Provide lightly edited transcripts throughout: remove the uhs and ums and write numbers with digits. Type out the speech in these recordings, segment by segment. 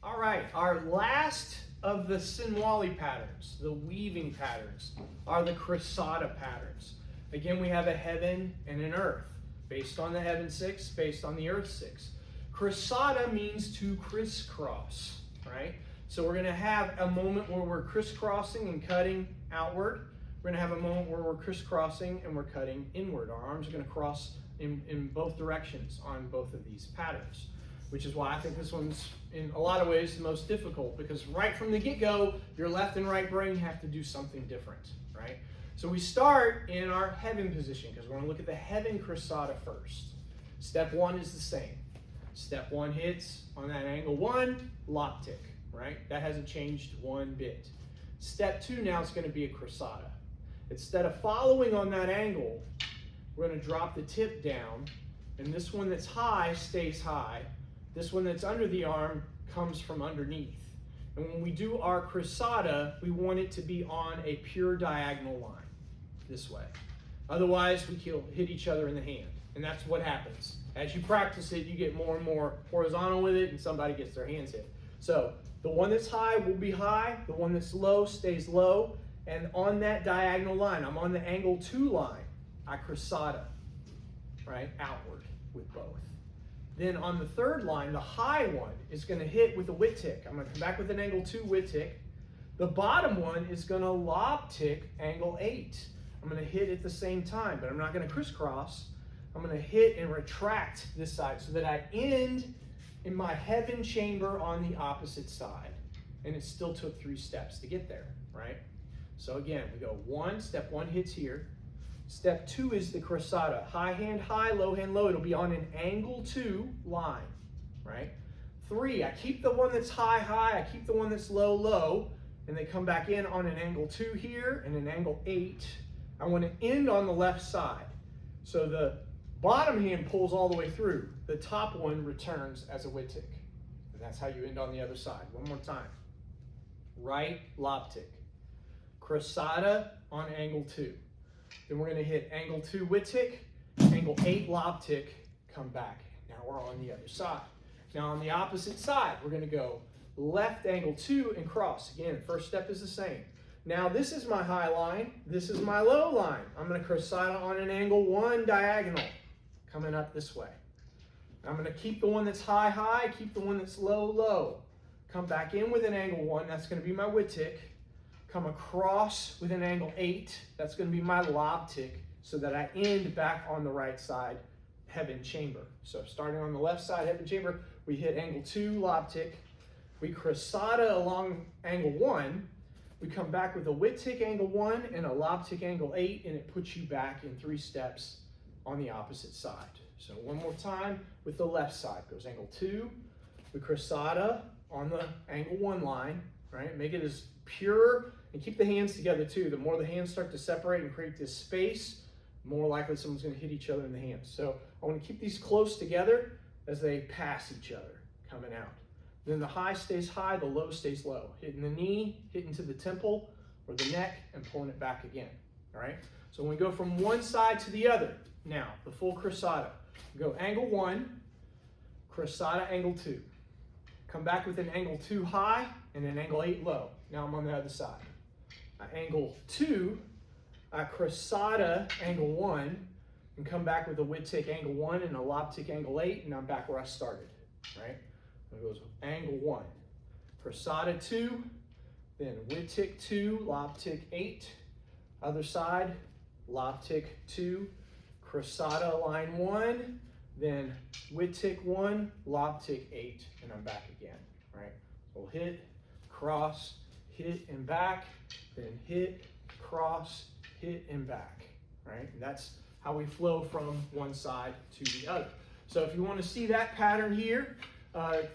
All right, our last of the Sinawali patterns, the weaving patterns, are the Crossada patterns. Again, we have a heaven and an earth, based on the heaven 6, based on the earth 6. Crossada means to crisscross, right? So we're going to have a moment where we're crisscrossing and cutting outward. We're going to have a moment where we're crisscrossing and we're cutting inward. Our arms are going to cross in both directions on both of these patterns, which is why I think this one's in a lot of ways the most difficult, because right from the get-go, your left and right brain have to do something different, right? So we start in our heaven position because we're going to look at the heaven Crossada first. Step 1 is the same. Step 1 hits on that angle 1, lock tick, right? That hasn't changed one bit. Step 2 now is going to be a Crossada. Instead of following on that angle, we're going to drop the tip down, and this one that's high stays high. This one that's under the arm comes from underneath. And when we do our Crossada, we want it to be on a pure diagonal line, this way. Otherwise, we hit each other in the hand. And that's what happens. As you practice it, you get more and more horizontal with it, and somebody gets their hands hit. So the one that's high will be high, the one that's low stays low, and on that diagonal line, I'm on the angle 2 line, I Crossada, right, outward with both. Then on the third line, the high one is going to hit with a whip tick. I'm going to come back with an angle 2 whip tick. The bottom one is going to lob tick angle 8. I'm going to hit at the same time, but I'm not going to crisscross. I'm going to hit and retract this side so that I end in my heaven chamber on the opposite side. And it still took 3 steps to get there, right? So again, we go 1, step 1 hits here. Step 2 is the Crossada. High hand high, low hand low. It'll be on an angle 2 line, right? 3, I keep the one that's high high, I keep the one that's low low, and they come back in on an angle 2 here and an angle 8. I want to end on the left side. So the bottom hand pulls all the way through. The top one returns as a whip tick. And that's how you end on the other side. One more time. Right lob tick. Crossada on angle 2. Then we're going to hit angle 2 whip tick, angle 8 lob tick, come back. Now we're on the other side. Now on the opposite side, we're going to go left angle 2 and cross. Again, first step is the same. Now this is my high line, this is my low line. I'm going to Crossada on an angle 1 diagonal, coming up this way. I'm going to keep the one that's high high, keep the one that's low low. Come back in with an angle 1, that's going to be my whip tick. Come across with an angle 8, that's going to be my lob tick, so that I end back on the right side, heaven chamber. So starting on the left side, heaven chamber, we hit angle 2, lob tick. We Crossada along angle 1. We come back with a whip tick angle 1 and a lob tick angle 8, and it puts you back in 3 steps on the opposite side. So one more time with the left side. Goes angle 2, we Crossada on the angle 1 line, right? Make it as pure, and keep the hands together too. The more the hands start to separate and create this space, the more likely someone's going to hit each other in the hands. So I want to keep these close together as they pass each other coming out. Then the high stays high, the low stays low. Hitting the knee, hitting to the temple or the neck, and pulling it back again. All right? So when we go from one side to the other, now the full Crossada. We go angle 1, Crossada angle 2. Come back with an angle 2 high and an angle 8 low. Now I'm on the other side. Angle 2, I Crossada angle 1, and come back with a whip tick angle 1 and a lob tick angle 8, and I'm back where I started, right? It goes angle 1, Crossada 2, then whip tick 2, lob tick 8, other side, lob tick 2, Crossada line 1, then whip tick 1, lob tick 8, and I'm back again, right? We'll hit, cross, hit and back, then hit, cross, hit and back, right? And that's how we flow from one side to the other. So if you want to see that pattern here,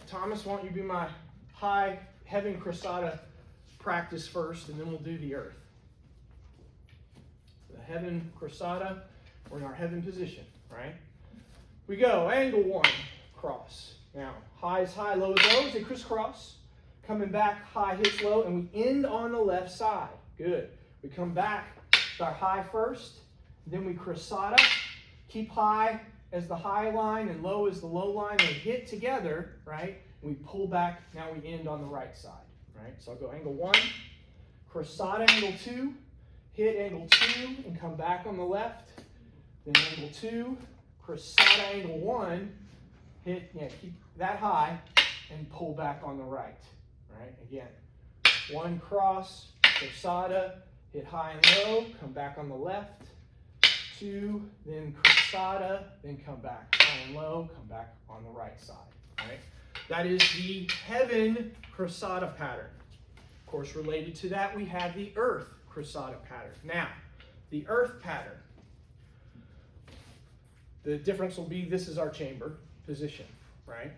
Thomas, why don't you be my high heaven Crossada practice first, and then we'll do the earth. The heaven Crossada, we're in our heaven position, right? We go, angle 1, cross. Now, high is high, low is low, as they crisscross. Coming back, high hits low, and we end on the left side. Good. We come back with our high first, then we Crossada, keep high as the high line and low as the low line. They hit together, right? we pull back, now we end on the right side, right? So I'll go angle 1, Crossada angle 2, hit angle 2 and come back on the left, then angle 2, Crossada angle 1, hit, keep that high and pull back on the right, right? Again, 1 cross, Crossada, hit high and low, come back on the left, 2, then Crossada, then come back high and low, come back on the right side, right? That is the heaven Crossada pattern. Of course, related to that, we have the earth Crossada pattern. Now, the earth pattern, the difference will be this is our chamber position, right?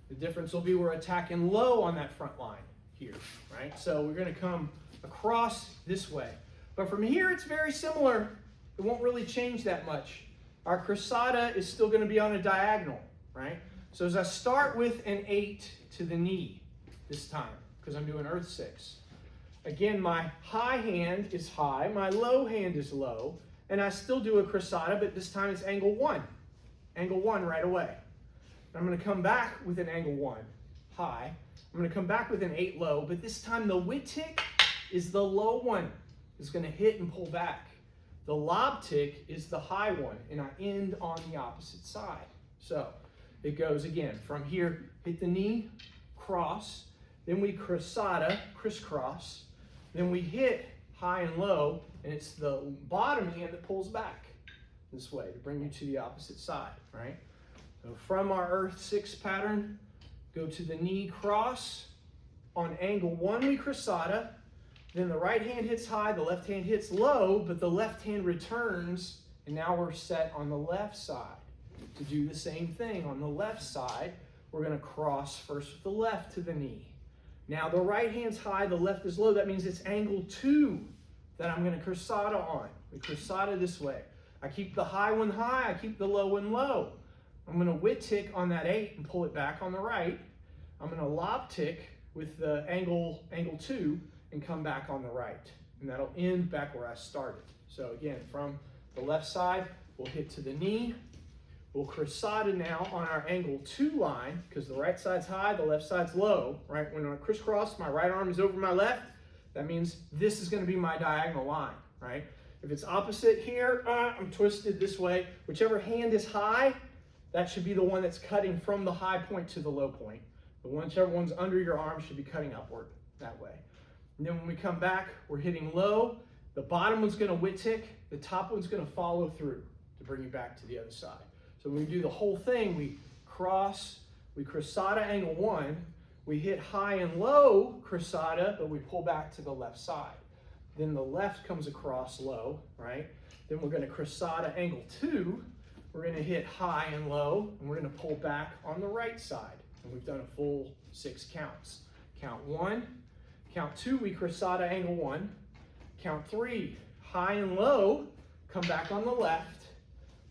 The difference will be we're attacking low on that front line here, right? So we're going to come across this way. But from here, it's very similar. It won't really change that much. Our Crossada is still going to be on a diagonal, right? So as I start with an 8 to the knee this time, because I'm doing earth 6. Again, my high hand is high, my low hand is low, and I still do a Crossada, but this time it's angle 1. Angle 1 right away. I'm going to come back with an angle 1 high. I'm going to come back with an 8 low, but this time the whip tick is the low one. It's going to hit and pull back. The lob tick is the high one, and I end on the opposite side. So it goes again from here, hit the knee, cross, then we Crossada, crisscross, then we hit high and low, and it's the bottom hand that pulls back this way to bring you to the opposite side, right? So from our earth 6 pattern, go to the knee cross. On angle 1, we Crossada. Then the right hand hits high, the left hand hits low, but the left hand returns, and now we're set on the left side. To do the same thing on the left side, we're going to cross first with the left to the knee. Now the right hand's high, the left is low. That means it's angle 2 that I'm going to Crossada on. We Crossada this way. I keep the high one high, I keep the low one low. I'm going to whip tick on that 8 and pull it back on the right. I'm going to lob tick with the angle 2 and come back on the right. And that'll end back where I started. So again, from the left side, we'll hit to the knee. We'll Crossada now on our angle 2 line, because the right side's high, the left side's low, right? When I crisscross, my right arm is over my left. That means this is going to be my diagonal line, right? If it's opposite here, I'm twisted this way. Whichever hand is high, that should be the one that's cutting from the high point to the low point. Whichever one's under your arm should be cutting upward that way. And then when we come back, we're hitting low. The bottom one's going to whip tick. The top one's going to follow through to bring you back to the other side. So when we do the whole thing, we cross, we Crossada angle 1, we hit high and low Crossada, but we pull back to the left side. Then the left comes across low, right? Then we're going to Crossada angle 2. We're going to hit high and low, and we're going to pull back on the right side. And we've done a full 6 counts. Count 1, count 2, we Crossada angle 1. Count 3, high and low, come back on the left.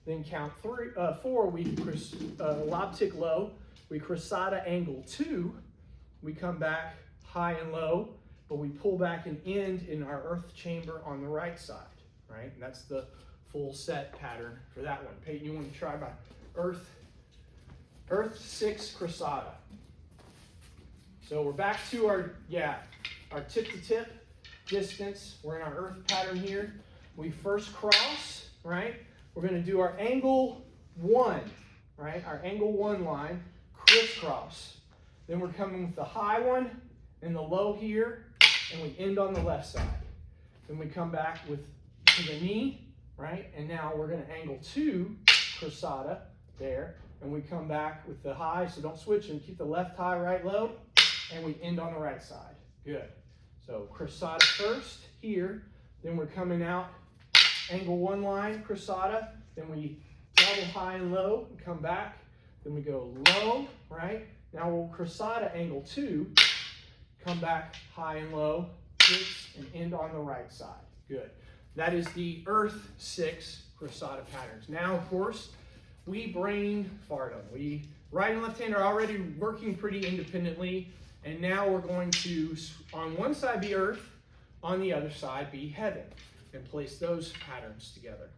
Then count 4, we lob tick low, we Crossada angle 2. We come back high and low, but we pull back and end in our earth chamber on the right side, right? And that's the full set pattern for that one. Peyton, you want to try my earth 6 Crossada. So we're back to our tip to tip distance. We're in our earth pattern here. We first cross, right? We're going to do our angle 1, right? Our angle 1 line, crisscross. Then we're coming with the high one and the low here, and we end on the left side. Then we come back to the knee, right? And now we're going to angle 2, Crossada there, and we come back with the high, so don't switch and keep the left high, right low, and we end on the right side. Good. So Crossada first here, then we're coming out angle 1 line, Crossada, then we double high and low and come back, then we go low, right? Now we'll Crossada angle 2, come back high and low, and end on the right side. Good. That is the earth 6 Crossada patterns. Now, of course, we brain fardom. We right and left hand are already working pretty independently, and now we're going to, on one side be earth, on the other side be heaven, and place those patterns together.